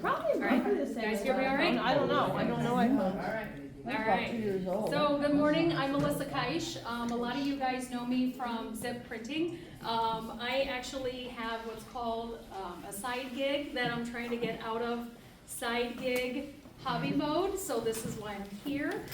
Probably All right. roughly the same. Guys as hear me our all right? phone. I don't know. I don't know iPhone. All right. I'm All about right. 2 years old. So, good morning, I'm Melissa Keusch. A lot of you guys know me from Zip Printing. I actually have what's called a side gig that I'm trying to get out of side gig hobby mode, so this is why I'm here.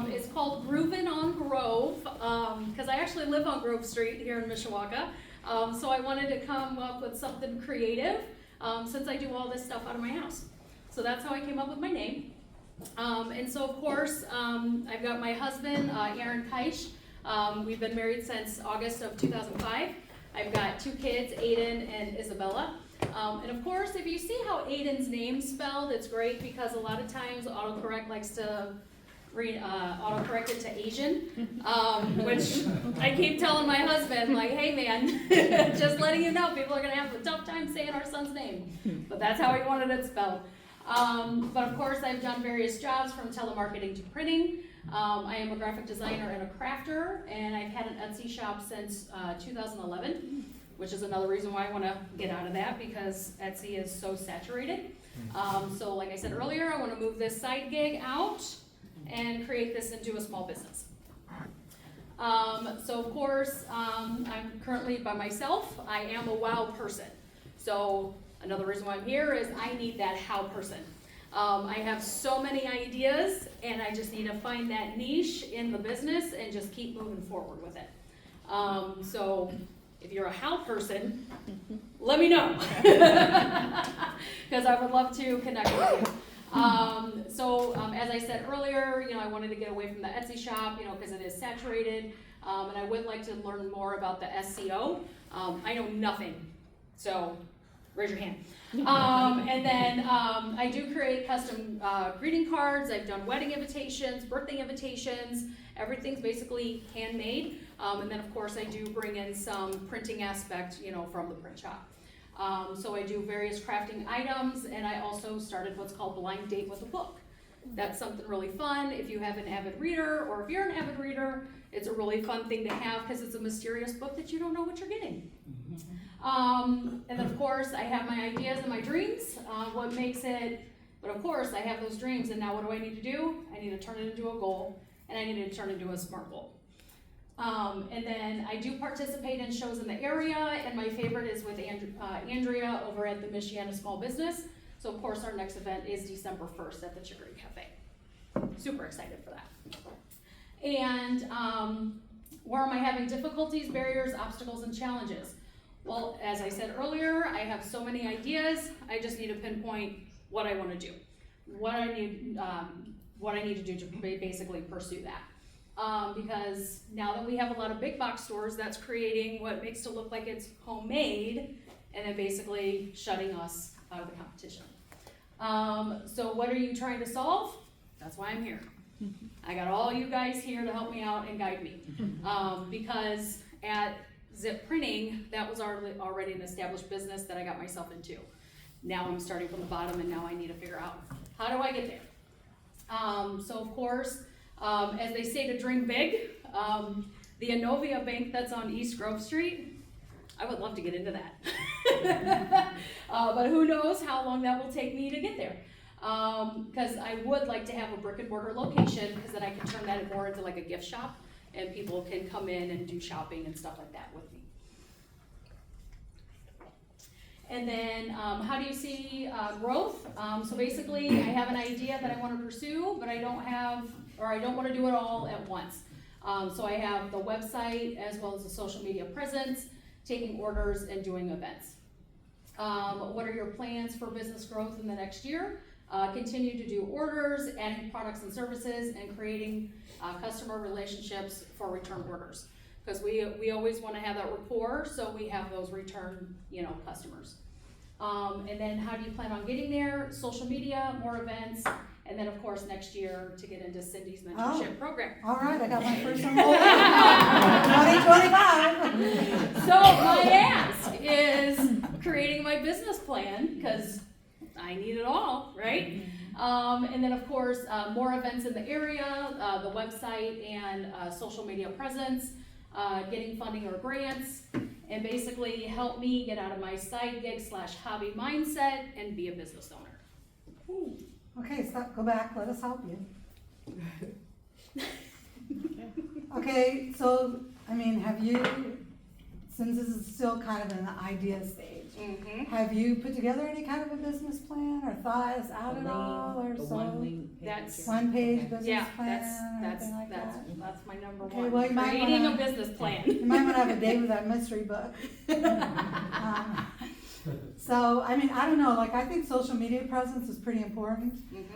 It's called Groovin' on Grove, because I actually live on Grove Street here in Mishawaka. So I wanted to come up with something creative since I do all this stuff out of my house. So that's how I came up with my name. And so of course, I've got my husband, Aaron Keusch. We've been married since August of 2005. I've got 2 kids, Aiden and Isabella. And of course, if you see how Aiden's name's spelled, it's great because a lot of times autocorrect likes to autocorrect it to Asian, which I keep telling my husband, like, hey man, just letting you know, people are gonna have a tough time saying our son's name. But that's how he wanted it spelled. But of course, I've done various jobs from telemarketing to printing. I am a graphic designer and a crafter, and I've had an Etsy shop since 2011, which is another reason why I want to get out of that because Etsy is so saturated. So like I said earlier, I want to move this side gig out and create this into a small business. So of course, I'm currently by myself. I am a wow person. So another reason why I'm here is I need that how person. I have so many ideas and I just need to find that niche in the business and just keep moving forward with it. So if you're a how person, let me know. Because I would love to connect with you. As I said earlier, I wanted to get away from the Etsy shop, because it is saturated. And I would like to learn more about the SEO. I know nothing. So raise your hand. And then I do create custom greeting cards. I've done wedding invitations, birthday invitations. Everything's basically handmade. And then of course I do bring in some printing aspect, from the print shop. So I do various crafting items, and I also started what's called Blind Date with a Book. That's something really fun. If you have an avid reader, or if you're an avid reader, it's a really fun thing to have because it's a mysterious book that you don't know what you're getting. And then of course I have my ideas and my dreams, what makes it, but of course I have those dreams, and now what do I need to do? I need to turn it into a goal, and I need to turn it into a SMART goal. And then I do participate in shows in the area, and my favorite is with Andrea over at the Michiana Small Business. So of course our next event is December 1st at the Chicory Cafe. Super excited for that. And where am I having difficulties, barriers, obstacles, and challenges? Well, as I said earlier, I have so many ideas. I just need to pinpoint what I want to do, what I need to do to basically pursue that. Because now that we have a lot of big box stores, that's creating what makes it look like it's homemade, and then basically shutting us out of the competition. So what are you trying to solve? That's why I'm here. I got all you guys here to help me out and guide me. Because at Zip Printing, that was already an established business that I got myself into. Now I'm starting from the bottom, and now I need to figure out, how do I get there? So of course, as they say to dream big, the Inovia Bank that's on East Grove Street, I would love to get into that. But who knows how long that will take me to get there. Because I would like to have a brick and mortar location, because then I can turn that more into like a gift shop, and people can come in and do shopping and stuff like that with me. And then how do you see growth? So basically I have an idea that I want to pursue, but I don't want to do it all at once. So I have the website as well as the social media presence, taking orders and doing events. What are your plans for business growth in the next year? Continue to do orders, adding products and services, and creating customer relationships for return orders. Because we always want to have that rapport, so we have those return, customers. And then how do you plan on getting there? Social media, more events, and then of course next year to get into Cindy's mentorship program. All right, I got my first one. 2025. So my ask is creating my business plan, because I need it all, right? And then of course, more events in the area, the website and social media presence, getting funding or grants, and basically help me get out of my side gig / hobby mindset and be a business owner. Okay, stop, go back, let us help you. Okay, so, I mean, have you, since this is still kind of in the idea stage, have you put together any kind of a business plan or thought us out at all or so? That's- One page business Yeah, plan or anything like that? that's my number Okay, one, well, you might creating a wanna- business plan. You might wanna have a day with that mystery book. So, I mean, I don't know, like, I think social media presence is pretty important.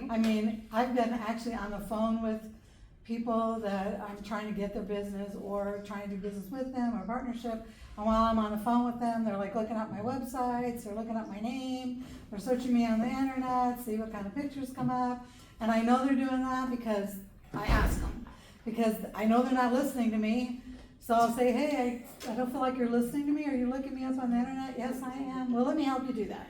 I mean, I've been actually on the phone with people that I'm trying to get their business or trying to do business with them or partnership. And while I'm on the phone with them, they're like looking up my websites, they're looking up my name, they're searching me on the internet, see what kind of pictures come up. And I know they're doing that because I ask them, because I know they're not listening to me. So I'll say, hey, I don't feel like you're listening to me. Are you looking me up on the internet? Yes, I am. Well, let me help you do that.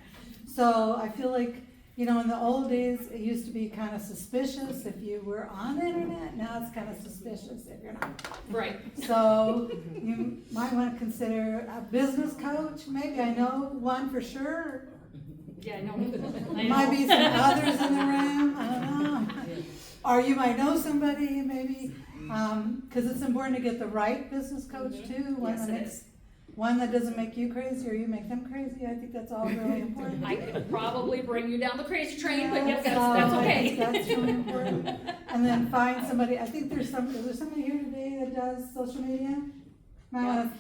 So I feel like, you know, in the old days, it used to be kind of suspicious if you were on the internet. Now it's kind of suspicious if you're not. Right. So you might want to consider a business coach. Maybe I know one for sure. Yeah, no. There might be some others in the room. I don't know. Or you might know somebody maybe. Because it's important to get the right business coach too. One that doesn't make you crazy or you make them crazy. I think that's all really important. I could probably bring you down the crazy train, but yep, So that's I okay. think that's really important. And then find somebody, I think is there somebody here today that does social media? Might wanna,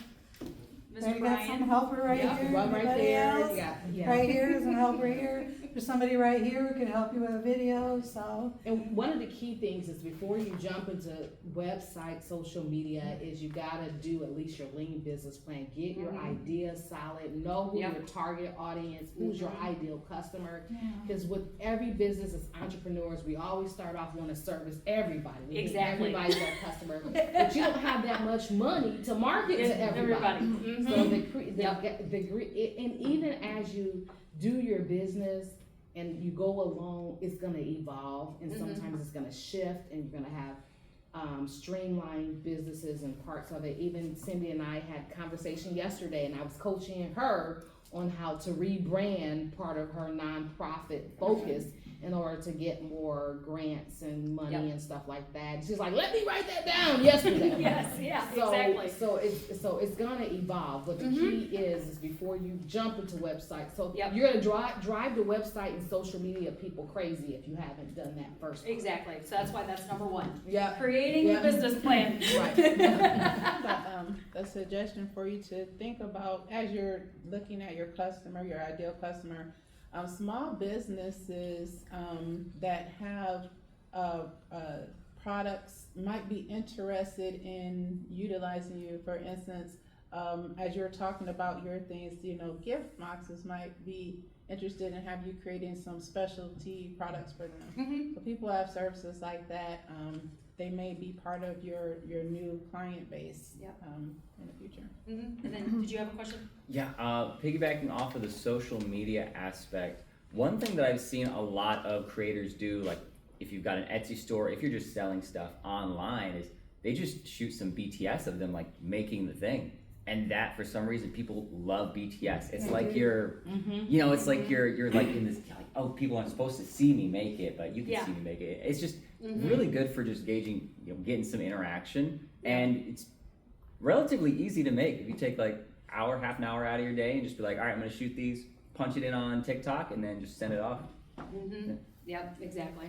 there Mr. you got some Brian, helper right Yep. here. One right Anybody there, else? yeah. Right here is a helper here. There's somebody right here who can help you with a video, so. And one of the key things is before you jump into website, social media, is you gotta do at least your lean business plan. Get your ideas solid, know who Yep. your target audience, who's your ideal customer. Yeah. Because with every business as entrepreneurs, we always start off wanting to service everybody. We think Exactly. Everybody's our customer, but you don't have that much money to market to everybody. So and even as you do your business and you go along, it's gonna evolve and sometimes it's gonna shift and you're gonna have streamlined businesses and parts of it. Even Cindy and I had conversation yesterday and I was coaching her on how to rebrand part of her nonprofit focus in order to get more grants and money and stuff like that. She's like, let me write that down yesterday. Yes, yeah, So, exactly. So it's gonna evolve, but the key is before you jump into websites. So Yep. you're gonna drive the website and social media people crazy if you haven't done that first. Exactly, so that's why that's number one. Yeah. Creating Yeah. a business plan. Right. A suggestion for you to think about as you're looking at your customer, your ideal customer. Small businesses that have products might be interested in utilizing you. For instance, as you're talking about your things, you know, gift boxes might be interested in have you creating some specialty products for them. So people have services like that. They may be part of your new client base in the future. And then, did you have a question? Yeah, piggybacking off of the social media aspect, one thing that I've seen a lot of creators do, like if you've got an Etsy store, if you're just selling stuff online, is they just shoot some BTS of them like making the thing. And that, for some reason, people love BTS. It's like you're, you know, it's like you're like in this, like, oh, people aren't supposed to see me make it, but you can see me make it. It's just really good for just gauging, you know, getting some interaction. And it's relatively easy to make. If you take like half an hour out of your day and just be like, all right, I'm gonna shoot these, punch it in on TikTok, and then just send it off. Yep, exactly.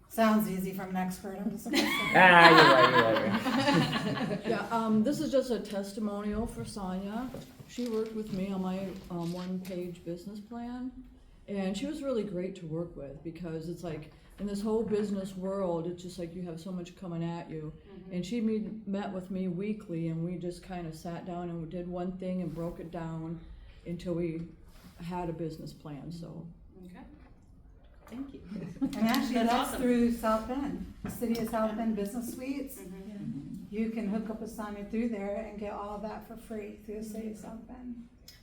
Sounds easy from an expert, I'm just gonna say. You're right. Yeah, this is just a testimonial for Sonia. She worked with me on my one-page business plan, and she was really great to work with because it's like, in this whole business world, it's just like you have so much coming at you. And she met with me weekly, and we just kind of sat down and we did one thing and broke it down until we had a business plan, so. Okay. Thank you. And actually, That's that's awesome. through South Bend, the City of South Bend Business Suites. You can hook up with Sonia through there and get all of that for free through the City of South Bend.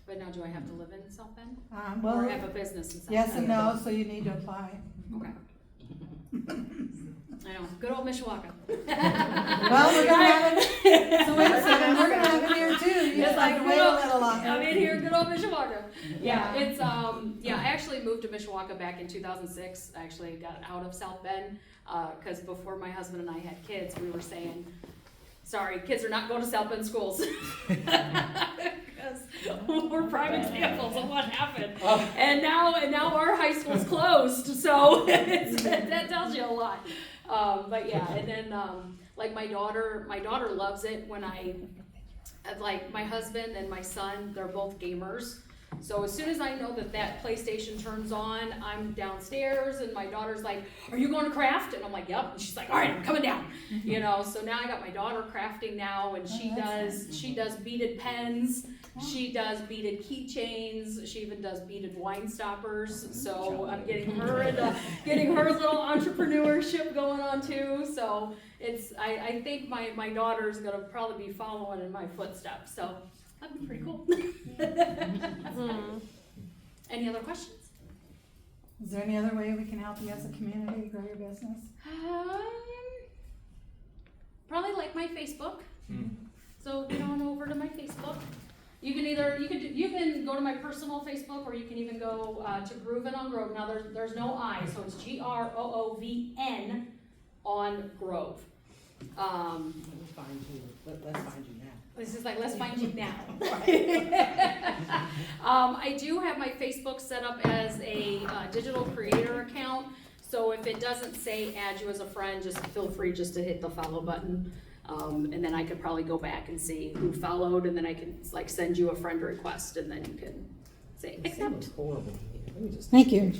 But now, do I have to live in South Bend? or Well, have a business in South yes Bend? and no, so you need to apply. Okay. I know, good old Mishawaka. Well, we're gonna have it, so wait a second, we're gonna have it here too, It's like, wait a little longer. I'm in here, good old Mishawaka. Yeah, it's, I actually moved to Mishawaka back in 2006. I actually got out of South Bend, cause before my husband and I had kids, we were saying, sorry, kids are not going to South Bend schools. Because we're prime examples of what happened. And now our high school's closed, so that tells you a lot. But yeah, and then, like my daughter loves it when like my husband and my son, they're both gamers. So as soon as I know that PlayStation turns on, I'm downstairs and my daughter's like, are you going to craft? And I'm like, yep. And she's like, all right, I'm coming down. You know, so now I got my daughter crafting now, and she does beaded pens. She does beaded keychains. She even does beaded wine stoppers. So I'm getting her little entrepreneurship going on too. So I think my daughter's gonna probably be following in my footsteps. So that'd be pretty cool. Any other questions? Is there any other way we can help you as a community grow your business? Probably like my Facebook. So get on over to my Facebook. You can go to my personal Facebook, or you can even go to Groovin on Grove. Now there's no I, so it's GROOVN on Grove. Let's find you. Let's find you now. This is like, let's find you now. I do have my Facebook set up as a digital creator account. So if it doesn't say add you as a friend, just feel free just to hit the follow button. And then I could probably go back and see who followed, and then I can like send you a friend request, and then you can say accept. Horrible. Let me just. Thank you.